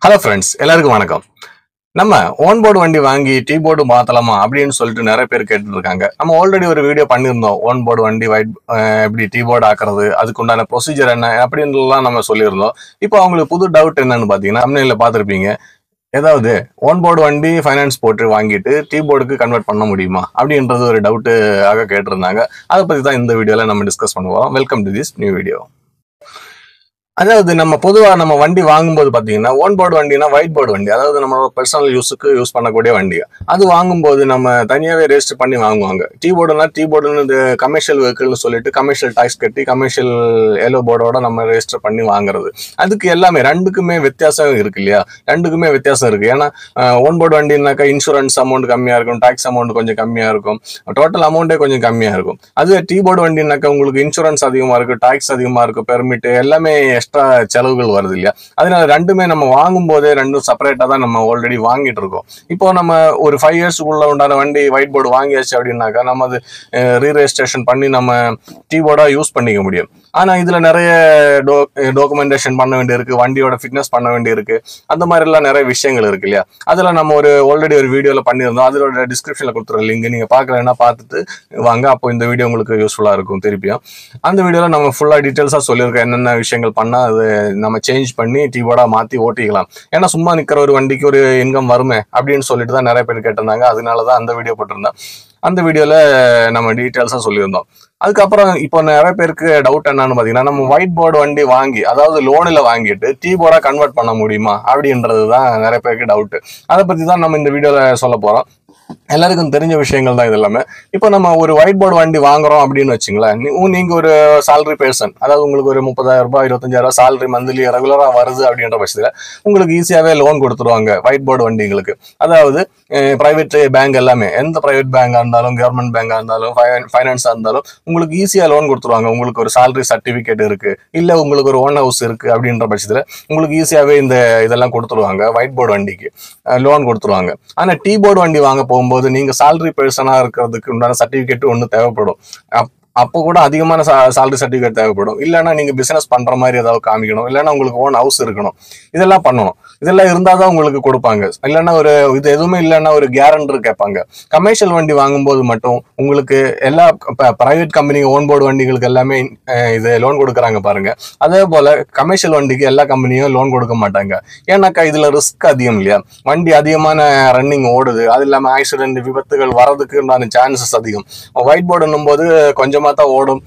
Hello friends, எல்லாருக்கும் வணக்கம். நம்ம ஓன் போர்டு வண்டி வாங்கி டீ போர்டு மாத்தலாமா அப்படின்னு சொல்லிட்டு நிறைய பேர் கேட்டுட்டு இருக்காங்க. நம்ம ஆல்ரெடி ஒரு வீடியோ பண்ணியிருந்தோம். ஓன் போர்டு வண்டி எப்படி டீ போர்டு ஆக்குறது, அதுக்கு உண்டான ப்ரொசீஜர் என்ன அப்படின்லாம் நம்ம சொல்லியிருந்தோம். இப்போ அவங்களுக்கு புது டவுட் என்னன்னு பாத்தீங்கன்னா, தமிழ்ல பார்த்துருப்பீங்க. ஏதாவது ஓன் போர்டு வண்டி ஃபைனான்ஸ் போட்டு வாங்கிட்டு டீ போர்டுக்கு கன்வெர்ட் பண்ண முடியுமா அப்படின்றது ஒரு டவுட்டு ஆக கேட்டிருந்தாங்க. அதை பத்தி தான் இந்த வீடியோல நம்ம டிஸ்கஸ் பண்ணுவோம். Welcome to this new video. அதாவது நம்ம பொதுவா நம்ம வண்டி வாங்கும்போது பாத்தீங்கன்னா ஓன் போர்டு வண்டினா ஒயிட் போர்டு வண்டி, அதாவது நம்ம பர்சனல் யூஸுக்கு யூஸ் பண்ணக்கூடிய வண்டி. அது வாங்கும்போது நம்ம தனியாவே ரெஜிஸ்டர் பண்ணி வாங்குவாங்க. டீ போர்டுன்னு கமர்ஷியல் வெஹிக்கிள்னு சொல்லிட்டு கமர்ஷியல் டாக்ஸ் கட்டி கமர்ஷியல் எல்லோ போர்டோட நம்ம ரெஜிஸ்டர் பண்ணி வாங்குறது. அதுக்கு எல்லாமே ரெண்டுக்குமே வித்தியாசம் இருக்கு இல்லையா? ரெண்டுக்குமே வித்தியாசம் இருக்கு. ஏன்னா ஓன் போர்டு வண்டினாக்கா இன்சூரன்ஸ் அமௌண்ட் கம்மியா இருக்கும், டாக்ஸ் அமௌண்ட் கொஞ்சம் கம்மியா இருக்கும், டோட்டல் அமௌண்டே கொஞ்சம் கம்மியா இருக்கும். அது டீ போர்டு வண்டினாக்கா உங்களுக்கு இன்சூரன்ஸ் அதிகமா இருக்கு, டாக்ஸ் அதிகமா இருக்கு, பெர்மிட் எல்லாமே எக்ஸ்ட்ரா செலவுகள் வருது இல்லையா? அதனால ரெண்டுமே நம்ம வாங்கும் போதே ரெண்டும் செப்பரேட்டா தான் நம்ம ஆல்ரெடி வாங்கிட்டு இருக்கோம். இப்போ நம்ம ஒரு 5 இயர்ஸ்க்குள்ள உண்டான வண்டி ஒயிட் போர்டு வாங்கியாச்சு அப்படின்னாக்கா நம்ம அது ரீரெஜிஸ்ட்ரேஷன் பண்ணி நம்ம டீ போர்டா யூஸ் பண்ணிக்க முடியும். ஆனா இதுல நிறைய டாக்குமெண்டேஷன் பண்ண வேண்டியிருக்கு, வண்டியோட ஃபிட்னஸ் பண்ண வேண்டியிருக்கு, அந்த மாதிரி எல்லாம் நிறைய விஷயங்கள் இருக்கு இல்லையா? அதுல நம்ம ஆல்ரெடி ஒரு வீடியோல பண்ணியிருந்தோம். அதோட டிஸ்கிரிப்ஷன்ல கொடுத்துற லிங்க் நீங்க பாக்கலன்னா பார்த்துட்டு வாங்க. அப்போ இந்த வீடியோ உங்களுக்கு யூஸ்ஃபுல்லா இருக்கும். திருப்பியும் அந்த வீடியோல நம்ம ஃபுல்லா டீட்டெயில்ஸா சொல்லியிருக்கோம். என்னென்ன விஷயங்கள் பண்ணா அது நம்ம சேஞ்ச் பண்ணி டீ போர்டா மாத்தி ஓட்டிக்கலாம். ஏன்னா சும்மா நிக்கிற ஒரு வண்டிக்கு ஒரு இன்கம் வருமே அப்படின்னு சொல்லிட்டு தான் நிறைய பேர் கேட்டிருந்தாங்க. அதனாலதான் அந்த வீடியோ போட்டிருந்தேன். அந்த வீடியோல நம்ம டீட்டெயில்ஸா சொல்லியிருந்தோம். அதுக்கப்புறம் இப்போ நிறைய பேருக்கு டவுட் என்னன்னு பாத்தீங்கன்னா, நம்ம ஒயிட் போர்டு வண்டி வாங்கி அதாவது லோன்ல வாங்கிட்டு டீ போர்டா கன்வெர்ட் பண்ண முடியுமா அப்படின்றதுதான் நிறைய பேருக்கு டவுட். அதை பத்தி தான் நம்ம இந்த வீடியோல சொல்ல போறோம். எல்லாருக்கும் தெரிஞ்ச விஷயங்கள் தான் இது எல்லாமே. இப்போ நம்ம ஒரு ஒயிட் போர்டு வண்டி வாங்குறோம் அப்படின்னு வச்சுங்களேன், நீங்க ஒரு salary person, அதாவது உங்களுக்கு ஒரு 30,000 ரூபாய் 25,000 salary மந்த்லி ரெகுலரா வருது அப்படின்ற பட்சத்துல உங்களுக்கு ஈஸியாவே லோன் கொடுத்துருவாங்க ஒயிட் போர்டு வண்டிங்களுக்கு. அதாவது பிரைவேட் பேங்க் எல்லாமே, எந்த பிரைவேட் பேங்கா இருந்தாலும் கவர்மெண்ட் பேங்கா இருந்தாலும் ஃபைனான்ஸா இருந்தாலும் உங்களுக்கு ஈஸியா லோன் கொடுத்துருவாங்க. உங்களுக்கு ஒரு salary சர்டிபிகேட் இருக்கு, இல்ல உங்களுக்கு ஒரு ஓன் ஹவுஸ் இருக்கு அப்படின்ற பட்சத்துல உங்களுக்கு ஈஸியாவே இதெல்லாம் கொடுத்துருவாங்க. ஒயிட் போர்டு வண்டிக்கு லோன் கொடுத்துருவாங்க. ஆனா டீ போர்டு வண்டி வாங்க போகும்போது நீங்க salary பர்சனா இருக்கிறதுக்கு உண்டான சர்டிபிகேட் ஒண்ணு தேவைப்படும். அப்போ கூட அதிகமான salary சர்டிபிகேட் தேவைப்படும். இல்லைன்னா நீங்க பிசினஸ் பண்ற மாதிரி ஏதாவது காமிக்கணும், இல்லைன்னா உங்களுக்கு ஓன் ஹவுஸ் இருக்கணும், இதெல்லாம் பண்ணணும். இதெல்லாம் இருந்தாதான் உங்களுக்கு கொடுப்பாங்க. இல்லைன்னா இது எதுவுமே இல்லைன்னா ஒரு கேரண்டர் கேட்பாங்க. கமர்ஷியல் வண்டி வாங்கும்போது மட்டும் உங்களுக்கு எல்லா பிரைவேட் கம்பெனி ஓன் போர்டு வண்டிகளுக்கு எல்லாமே இது லோன் கொடுக்குறாங்க பாருங்க. அதே போல கமர்ஷியல் வண்டிக்கு எல்லா கம்பெனியும் லோன் கொடுக்க மாட்டாங்க. ஏன்னாக்கா இதுல ரிஸ்க் அதிகம் இல்லையா? வண்டி அதிகமான ரன்னிங் ஓடுது, அது இல்லாம ஆக்சிடென்ட் விபத்துகள் வரதுக்கு உண்டான சான்சஸ் அதிகம். ஒயிட் போர்டுன்னும் போது கொஞ்சமா தான் ஓடும்,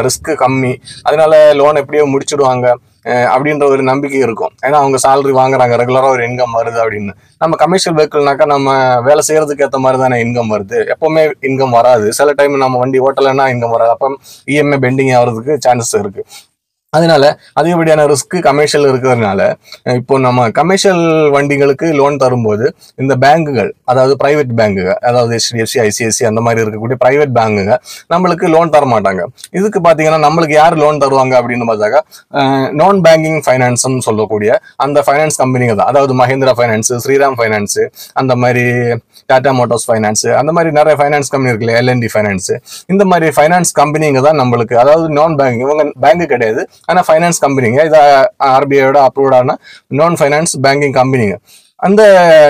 ரிஸ்க் கம்மி, அதனால லோன் எப்படியோ முடிச்சிடுவாங்க அப்படின்ற ஒரு நம்பிக்கை இருக்கும். ஏன்னா அவங்க salary வாங்குறாங்க, ரெகுலரா ஒரு இன்கம் வருது அப்படின்னு. நம்ம கமர்ஷியல் வெஹிக்கிள்னாக்கா நம்ம வேலை செய்யறதுக்கு ஏற்ற மாதிரி தானே இன்கம் வருது, எப்பவுமே இன்கம் வராது. சில டைம் நம்ம வண்டி ஓட்டலைன்னா இன்கம் வராது, அப்போ இஎம்ஐ பெண்டிங் ஆகிறதுக்கு சான்சஸ் இருக்கு. அதனால அதிகப்படியான ரிஸ்க் கமர்ஷியல் இருக்கிறதுனால இப்போ நம்ம கமர்ஷியல் வண்டிகளுக்கு லோன் தரும்போது இந்த பேங்குகள், அதாவது பிரைவேட் பேங்குகள், அதாவது HDFC, ICICI அந்த மாதிரி இருக்கக்கூடிய பிரைவேட் பேங்குங்க நம்மளுக்கு லோன் தர மாட்டாங்க. இதுக்கு பாத்தீங்கன்னா நம்மளுக்கு யார் லோன் தருவாங்க அப்படின்னு பார்த்தாக்கா நான் பேங்கிங் ஃபைனான்ஸ்னு சொல்லக்கூடிய அந்த ஃபைனான்ஸ் கம்பெனிங்க தான். அதாவது மஹிந்திரா ஃபைனான்ஸ், ஸ்ரீராம் ஃபைனான்ஸ், அந்த மாதிரி டாடா மோட்டார்ஸ் ஃபைனான்ஸ், அந்த மாதிரி நிறைய ஃபைனான்ஸ் கம்பெனி இருக்குல்ல, LND ஃபைனான்ஸ், இந்த மாதிரி ஃபைனான்ஸ் கம்பெனிங்க தான் நம்மளுக்கு, அதாவது நான் பேங்கிங், இவங்க பேங்க் கிடையாது, ஆனா ஃபைனான்ஸ் கம்பெனிங்க. இது RBIயோட அப்ரூவ்டான நான் ஃபைனான்ஸ் பேங்கிங் கம்பெனிங்க. அந்த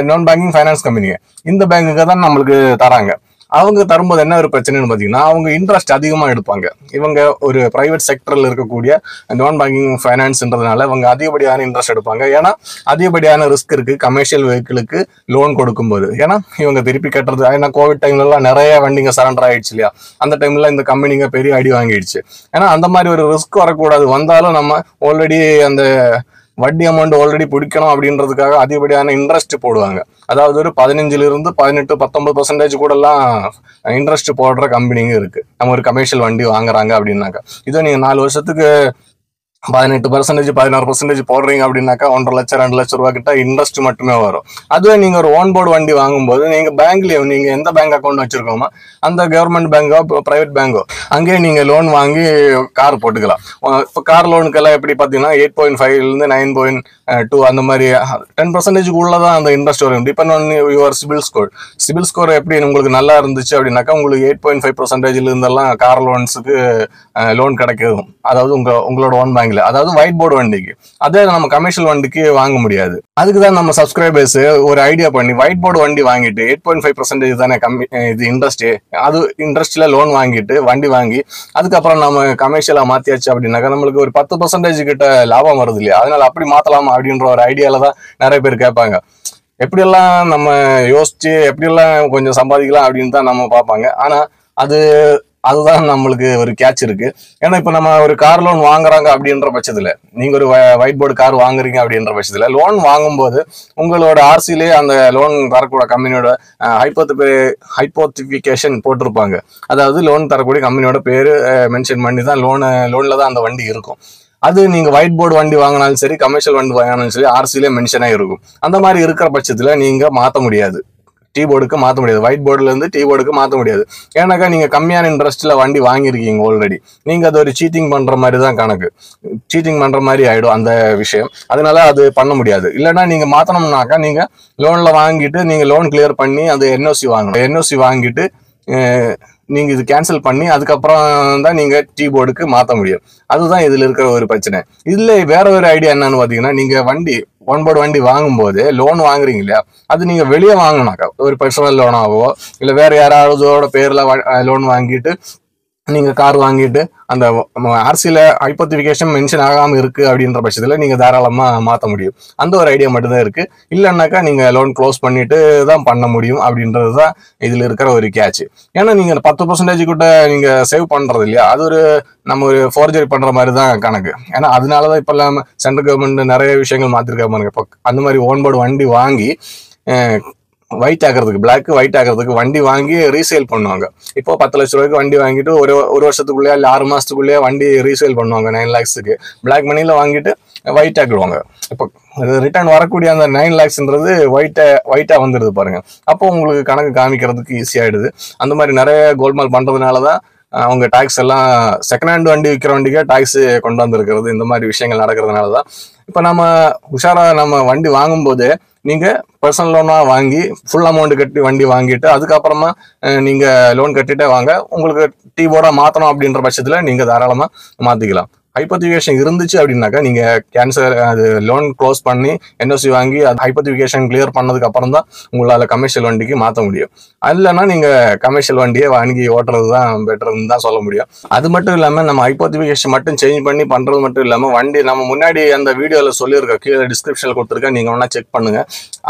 நான் பேங்கிங் ஃபைனான்ஸ் கம்பெனிங்க இந்த பேங்குக்கு தான் நம்மளுக்கு தராங்க. அவங்க தரும்போது என்ன ஒரு பிரச்சனைன்னு பாத்தீங்கன்னா, அவங்க இன்ட்ரெஸ்ட் அதிகமா எடுப்பாங்க. இவங்க ஒரு பிரைவேட் செக்டர்ல இருக்கக்கூடிய நான் பேங்கிங் ஃபைனான்ஸ்ன்றதுனால இவங்க அதிகப்படியான இன்ட்ரெஸ்ட் எடுப்பாங்க. ஏன்னா அதிகப்படியான ரிஸ்க் இருக்கு கமர்ஷியல் வெஹிக்கிளுக்கு லோன் கொடுக்கும்போது. ஏன்னா இவங்க திருப்பி கட்டுறது, ஏன்னா கோவிட் டைம்ல எல்லாம் நிறைய வண்டிங்க சரண்டர் ஆயிடுச்சு இல்லையா? அந்த டைம்ல இந்த கம்பெனிங்க பெரிய அடி வாங்கிடுச்சு. ஏன்னா அந்த மாதிரி ஒரு ரிஸ்க் வரக்கூடாது. வந்தாலும் நம்ம ஆல்ரெடி அந்த வட்டி அமௌண்ட் ஆல்ரெடி பிடிக்கணும் அப்படின்றதுக்காக அதிகப்படியான இன்ட்ரெஸ்ட் போடுவாங்க. அதாவது ஒரு 15% 18, 19% கூட எல்லாம் இன்ட்ரெஸ்ட் போடுற கம்பெனிங்க இருக்கு. நம்ம ஒரு கமர்ஷியல் வண்டி வாங்குறாங்க அப்படின்னாக்கா, இதை நீங்க 4 வருஷத்துக்கு 18%, 16% போடுறீங்க அப்படின்னாக்கா 1.5 லட்சம் 2 லட்சம் ரூபாய் கிட்ட இன்ட்ரெஸ்ட் மட்டுமே வரும். அதுவே நீங்க ஒரு ஓன் போர்டு வண்டி வாங்கும்போது நீங்க பேங்க்லயே, நீங்க எந்த பேங்க் அக்கௌண்ட் வச்சிருக்கோமோ அந்த கவர்மெண்ட் பேங்கோ பிரைவேட் பேங்கோ அங்கேயே நீங்க லோன் வாங்கி கார் போட்டுக்கலாம். இப்போ கார் லோனுக்கெல்லாம் எப்படி பாத்தீங்கன்னா 8.5 9.2 அந்த மாதிரி 10% உள்ளதான் அந்த இன்ட்ரெஸ்ட் வரும். Depend on your CIBIL score எப்படி உங்களுக்கு நல்லா இருந்துச்சு அப்படின்னாக்கா உங்களுக்கு 8.5% இருந்தெல்லாம் கார் லோன்ஸுக்கு லோன் கிடைக்கும். அதாவது உங்களோட ஓன் பேங்க் வாங்கல, அதாவது ஒயிட் போர்டு வண்டிக்கு. அதே நம்ம கமர்ஷியல் வண்டிக்கு வாங்க முடியாது. அதுக்கு தான் நம்ம சப்ஸ்கிரைபர்ஸ் ஒரு ஐடியா பண்ணி ஒயிட் போர்டு வண்டி வாங்கிட்டு 8.5% தானே கம்மி இது இன்ட்ரெஸ்ட், அது இன்ட்ரெஸ்ட்ல லோன் வாங்கிட்டு வண்டி வாங்கி அதுக்கப்புறம் நம்ம கமர்ஷியலா மாத்தியாச்சு அப்படின்னாக்கா நம்மளுக்கு ஒரு 10% கிட்ட லாபம் வருது இல்லையா? அதனால அப்படி மாத்தலாமா அப்படின்ற ஒரு ஐடியால தான் நிறைய பேர் கேட்பாங்க. எப்படியெல்லாம் நம்ம யோசிச்சு எப்படியெல்லாம் கொஞ்சம் சம்பாதிக்கலாம் அப்படின்னு தான் நம்ம பார்ப்பாங்க. ஆனா அதுதான் நம்மளுக்கு ஒரு கேட்ச் இருக்கு. ஏன்னா இப்ப நம்ம ஒரு கார் லோன் வாங்குறாங்க அப்படின்ற பட்சத்துல, நீங்க ஒரு ஒயிட் போர்டு கார் வாங்குறீங்க அப்படின்ற பட்சத்துல லோன் வாங்கும்போது உங்களோட ஆர்சிலே அந்த லோன் தரக்கூடிய கம்பெனியோட ஹைப்போத்திஃபிகேஷன் போட்டிருப்பாங்க. அதாவது லோன் தரக்கூடிய கம்பெனியோட பேரு மென்ஷன் பண்ணி தான் லோன்ல தான் அந்த வண்டி இருக்கும். அது நீங்க ஒயிட் போர்டு வண்டி வாங்கினாலும் சரி, கமர்ஷியல் வண்டி வாங்கினாலும் சரி, ஆர்சிலே மென்ஷனா இருக்கும். அந்த மாதிரி இருக்கிற பட்சத்துல நீங்க மாத்த முடியாது, டீ போர்டுக்கு மாற்ற முடியாது, ஒயிட் போர்டுல இருந்து டீ போர்டுக்கு மாற்ற முடியாது. ஏன்னாக்கா நீங்க கம்மியான இன்ட்ரெஸ்ட்ல வண்டி வாங்கியிருக்கீங்க ஆல்ரெடி. நீங்க அது ஒரு சீட்டிங் பண்ற மாதிரி தான் கணக்கு, சீட்டிங் பண்ற மாதிரி ஆயிடும் அந்த விஷயம். அதனால அது பண்ண முடியாது. இல்லைன்னா நீங்க மாத்தணும்னாக்கா நீங்க லோன்ல வாங்கிட்டு நீங்க லோன் கிளியர் பண்ணி அது என்ஓசி வாங்கணும். என்ஓசி வாங்கிட்டு நீங்க இது கேன்சல் பண்ணி அதுக்கப்புறம் தான் நீங்க டீ போர்டுக்கு மாற்ற முடியும். அதுதான் இதுல இருக்கிற ஒரு பிரச்சனை. இதுல வேற ஒரு ஐடியா என்னன்னு பாத்தீங்கன்னா, நீங்க வண்டி ஒன் போர்டு வண்டி வாங்கும் போது லோன் வாங்குறீங்க இல்லையா, அது நீங்க வெளியே வாங்கினாக்கா ஒரு பர்சனல் லோனாவோ இல்ல வேற யாராவதோட பேர்ல லோன் வாங்கிட்டு நீங்க கார் வாங்கிட்டு அந்த ஆர்சியில ஹைப்போத்திஃபிகேஷன் மென்ஷன் ஆகாம இருக்கு அப்படின்ற பட்சத்துல நீங்க தாராளமா மாத்த முடியும். அந்த ஒரு ஐடியா மட்டும் தான் இருக்கு. இல்லைன்னாக்கா நீங்க லோன் க்ளோஸ் பண்ணிட்டு தான் பண்ண முடியும் அப்படின்றதுதான் இதுல இருக்கிற ஒரு கேட்ச். ஏன்னா நீங்க 10% கூட நீங்க சேவ் பண்றது இல்லையா, அது ஒரு நம்ம ஒரு ஃபோர்ஜரி பண்ற மாதிரி தான் கணக்கு. ஏன்னா அதனாலதான் இப்ப இல்லாம சென்ட்ரல் கவர்மெண்ட் நிறைய விஷயங்கள் மாத்திருக்கா பாருங்க. இப்போ அந்த மாதிரி ஓன் போர்டு வண்டி வாங்கி ஒயிட் ஆகிறதுக்கு, பிளாக் ஒயிட் ஆகிறதுக்கு வண்டி வாங்கி ரீசேல் பண்ணுவாங்க. இப்போ 10 லட்ச ரூபாய்க்கு வண்டி வாங்கிட்டு ஒரு வருஷத்துக்குள்ளேயே இல்லை 6 மாசத்துக்குள்ளேயே வண்டி ரீசேல் பண்ணுவாங்க 9 lakhsக்கு. பிளாக் மணியில வாங்கிட்டு ஒயிட் ஆக்கிடுவாங்க. இப்போ ரிட்டர்ன் வரக்கூடிய அந்த 9 lakhsன்றது ஒயிட்டா வந்துடுது பாருங்க. அப்போ உங்களுக்கு கணக்கு காமிக்கிறதுக்கு ஈஸியாயிடுது. அந்த மாதிரி நிறைய கோல்மால் பண்றதுனாலதான் அவங்க டாக்ஸ் எல்லாம் செகண்ட் ஹேண்ட் வண்டி விற்கிற வண்டிக்கே டாக்ஸ் கொண்டு வந்திருக்கிறது. இந்த மாதிரி விஷயங்கள் நடக்கிறதுனாலதான் இப்ப நம்ம உஷாரா நம்ம வண்டி வாங்கும் போது நீங்க பர்சனல் லோனா வாங்கி ஃபுல் அமௌண்ட் கட்டி வண்டி வாங்கிட்டு அதுக்கப்புறமா நீங்க லோன் கட்டிட்டே வாங்க. உங்களுக்கு டீ போர்டா மாத்தணும் அப்படின்ற பட்சத்துல நீங்க தாராளமா மாத்திக்கலாம். ஹைப்போத்திஃபிகேஷன் இருந்துச்சு அப்படின்னாக்கா நீங்க கேன்சல் அது லோன் க்ளோஸ் பண்ணி என்ஓசி வாங்கி அது ஹைப்போத்திஃபிகேஷன் கிளியர் பண்ணதுக்கு அப்புறம் தான் உங்களால கமர்ஷியல் வண்டிக்கு மாற்ற முடியும். இல்லைன்னா நீங்க கமர்ஷியல் வண்டியை வாங்கி ஓட்டுறது தான் பெட்டர்னு தான் சொல்ல முடியும். அது மட்டும் இல்லாம நம்ம ஹைப்போத்திஃபிகேஷன் மட்டும் சேஞ்ச் பண்ணி பண்றது மட்டும் இல்லாம வண்டி நம்ம முன்னாடி அந்த வீடியோல சொல்லியிருக்க கீழே டிஸ்கிரிப்ஷன்ல கொடுத்துருக்கேன், நீங்க வேணா செக் பண்ணுங்க.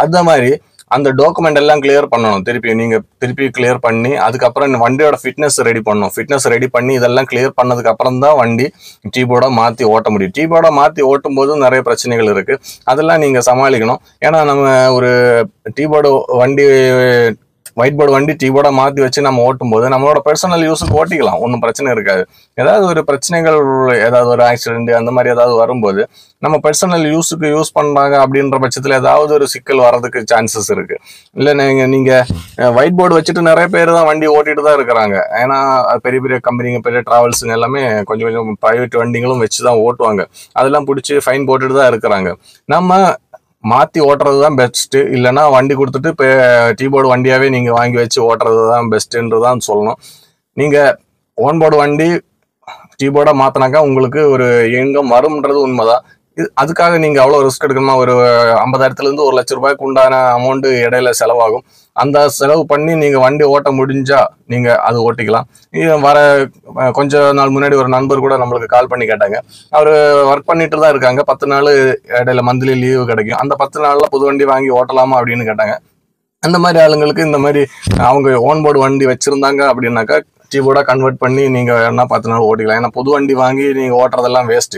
அந்த மாதிரி அந்த டாக்குமெண்ட் எல்லாம் கிளியர் பண்ணணும். திருப்பி கிளியர் பண்ணி அதுக்கப்புறம் வண்டியோட ஃபிட்னஸ் ரெடி பண்ணணும். ஃபிட்னஸ் ரெடி பண்ணி இதெல்லாம் கிளியர் பண்ணதுக்கு அப்புறம் தான் வண்டி டீ போர்டா மாத்தி ஓட்ட முடியும். டீ போர்டா மாத்தி ஓட்டும் போது நிறைய பிரச்சனைகள் இருக்கு, அதெல்லாம் நீங்க சமாளிக்கணும். ஏன்னா நம்ம ஒரு டீ போர்டு வண்டி ஒயிட் போர்டு வண்டி டீ போர்டா மாத்தி வச்சு நம்ம ஓட்டும் போது நம்மளோட பர்சனல் யூஸுக்கு ஓட்டிக்கலாம், ஒன்றும் பிரச்சனை இருக்காது. ஏதாவது ஒரு பிரச்சனைகள், ஏதாவது ஒரு ஆக்சிடென்ட் அந்த மாதிரி ஏதாவது வரும்போது நம்ம பர்சனல் யூஸுக்கு யூஸ் பண்றாங்க அப்படின்ற பட்சத்துல ஏதாவது ஒரு சிக்கல் வர்றதுக்கு சான்சஸ் இருக்கு. இல்ல நீங்க ஒயிட் போர்டு வச்சுட்டு நிறைய பேர் தான் வண்டி ஓட்டிட்டு தான் இருக்கிறாங்க. ஏன்னா பெரிய பெரிய கம்பெனிங்க, பெரிய டிராவல்ஸுங்க எல்லாமே கொஞ்சம் கொஞ்சம் பிரைவேட் வண்டிகளும் வச்சுதான் ஓட்டுவாங்க. அதெல்லாம் பிடிச்சி ஃபைன் போட்டுட்டு தான் இருக்கிறாங்க. நம்ம மாத்தி ஓட்டுறது தான் பெஸ்ட். இல்லைன்னா வண்டி கொடுத்துட்டு இப்போ டீ போர்டு வண்டியாவே நீங்க வாங்கி வச்சு ஓட்டுறது தான் பெஸ்ட்ன்றதான் சொல்லணும். நீங்க ஓன் போர்டு வண்டி டீ போர்டா மாத்தினாக்கா உங்களுக்கு ஒரு இன்கம் வரும்ன்றது உண்மைதான். அதுக்காக நீங்க அவ்வளவு ரிஸ்க் எடுக்கணுமா? ஒரு 50,000 இருந்து 1 லட்ச ரூபாய்க்கு உண்டான அமௌண்ட் இடையில செலவாகும். அந்த செலவு பண்ணி நீங்க வண்டி ஓட்ட முடிஞ்சா நீங்க அது ஓட்டிக்கலாம். கொஞ்ச நாள் முன்னாடி ஒரு நண்பர் கூட நம்மளுக்கு கால் பண்ணி கேட்டாங்க. அவரு ஒர்க் பண்ணிட்டு தான் இருக்காங்க, 10 நாள் இடையில மந்த்லி லீவு கிடைக்கும், அந்த 10 நாள்ல புது வண்டி வாங்கி ஓட்டலாமா அப்படின்னு கேட்டாங்க. அந்த மாதிரி ஆளுங்களுக்கு இந்த மாதிரி அவங்க ஓன் போர்டு வண்டி வச்சிருந்தாங்க அப்படின்னாக்கா டீ போர்டா கன்வெர்ட் பண்ணி நீங்க என்ன 10 நாள் ஓட்டிக்கலாம். ஏன்னா புது வண்டி வாங்கி நீங்க ஓட்டுறதெல்லாம் வேஸ்ட்.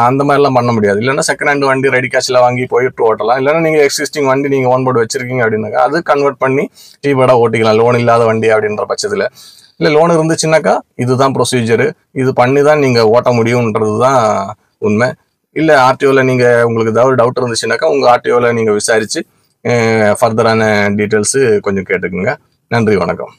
அந்த மாதிரிலாம் பண்ண முடியாது. இல்லைன்னா செகண்ட் ஹேண்ட் வண்டி ரெடி கேஷ்ல வாங்கி போயிட்டு ஓட்டலாம். இல்லைன்னா நீங்க எக்ஸிஸ்டிங் வண்டி நீங்க ஓன் போர்டு வச்சிருக்கீங்க அப்படின்னாக்கா அது கன்வெர்ட் பண்ணி டீ போர்டா ஓட்டிக்கலாம், லோன் இல்லாத வண்டி அப்படின்ற பட்சத்துல. இல்ல லோன் இருந்துச்சுன்னாக்கா இதுதான் ப்ரொசீஜர், இது பண்ணி தான் நீங்க ஓட்ட முடியும்ன்றது தான் உண்மை. இல்ல ஆர்டிஓல நீங்க உங்களுக்கு ஏதாவது டவுட் இருந்துச்சுன்னாக்கா உங்க ஆர்டிஓல நீங்க விசாரிச்சு ஃபர்தரான டீட்டெயில்ஸ் கொஞ்சம் கேட்டுக்குங்க. நன்றி, வணக்கம்.